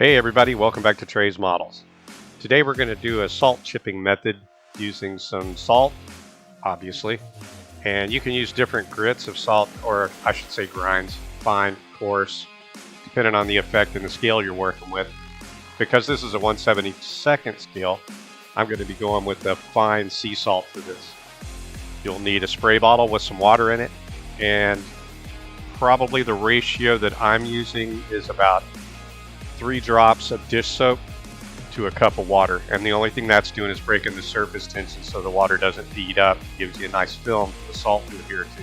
Hey everybody, welcome back to Trey's Models. Today we're going to do a salt chipping method using some salt, obviously, and you can use different grits of salt, or I should say grinds, fine, coarse, depending on the effect and the scale you're working with. Because this is a 1/72nd scale, I'm going to be going with the fine sea salt for this. You'll need a spray bottle with some water in it, and probably the ratio that I'm using is about 3 drops of dish soap to a cup of water, and the only thing that's doing is breaking the surface tension so the water doesn't bead up. It gives you a nice film for the salt to adhere to.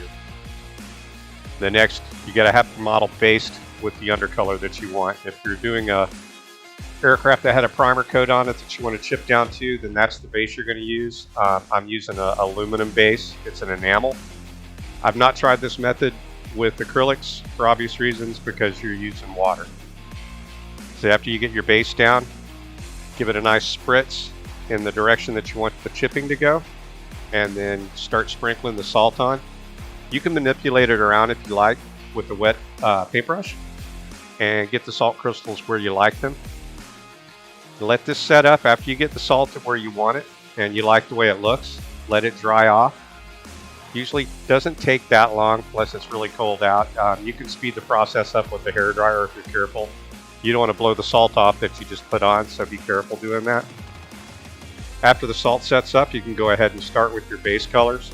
The next, you got to have the model based with the undercolor that you want. If you're doing a aircraft that had a primer coat on it that you want to chip down to, then that's the base you're going to use. I'm using an aluminum base. It's an enamel. I've not tried this method with acrylics for obvious reasons because you're using water. So after you get your base down, give it a nice spritz in the direction that you want the chipping to go, and then start sprinkling the salt on. You can manipulate it around if you like with a wet paintbrush and get the salt crystals where you like them. Let this set up. After you get the salt to where you want it and you like the way it looks, let it dry off. Usually doesn't take that long unless it's really cold out. You can speed the process up with a hairdryer if you're careful. You don't want to blow the salt off that you just put on, so be careful doing that. After the salt sets up, you can go ahead and start with your base colors.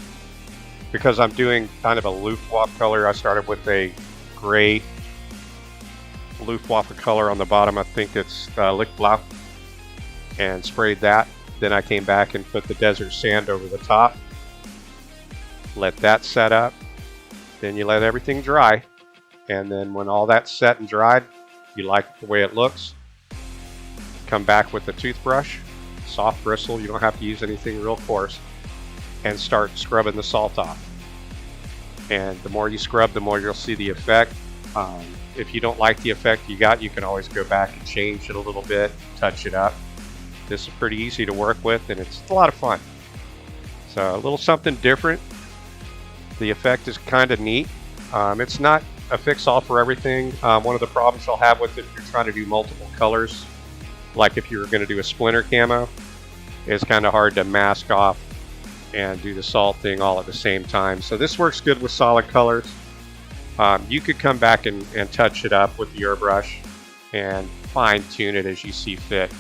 Because I'm doing kind of a Luftwaffe color, I started with a gray Luftwaffe color on the bottom. I think it's Lichtblau, and sprayed that. Then I came back and put the desert sand over the top. Let that set up. Then you let everything dry. And then when all that's set and dried, you like the way it looks, come back with a toothbrush, soft bristle, you don't have to use anything real coarse, and start scrubbing the salt off. And the more you scrub, the more you'll see the effect. If you don't like the effect you got, you can always go back and change it a little bit, touch it up. This is pretty easy to work with, and it's a lot of fun. So a little something different. The effect is kind of neat. It's not a fix-all for everything. One of the problems you'll have with it if you're trying to do multiple colors, like if you were going to do a splinter camo, it's kind of hard to mask off and do the salt thing all at the same time. So this works good with solid colors. You could come back and touch it up with your brush and fine-tune it as you see fit.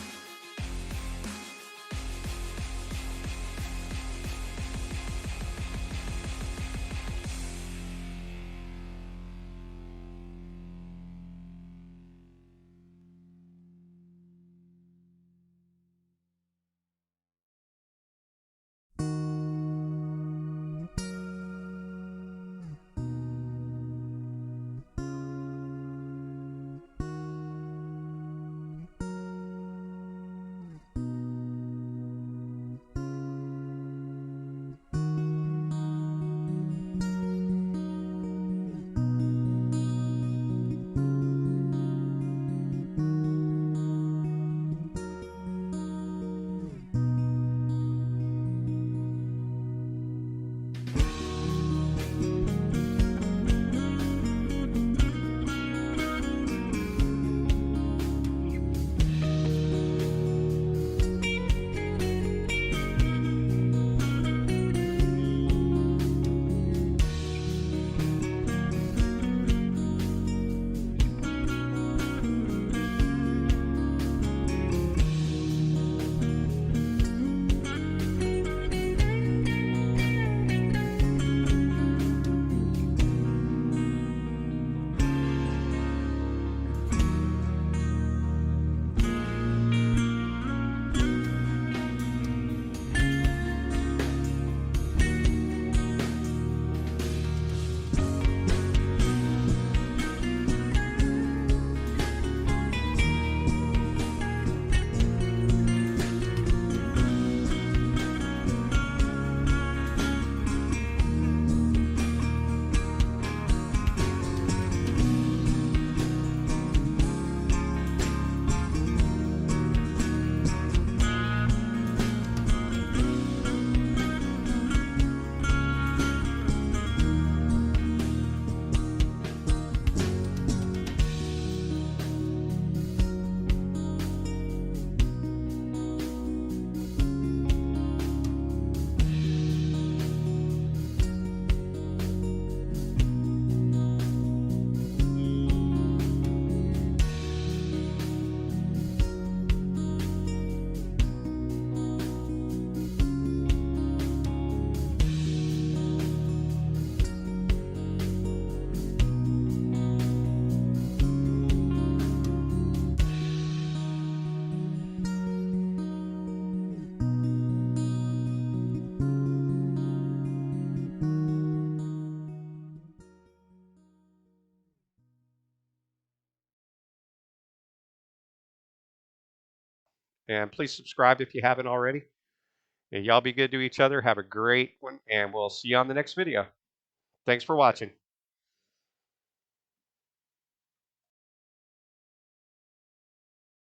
And please subscribe if you haven't already. And y'all be good to each other. Have a great one, and we'll see you on the next video. Thanks for watching.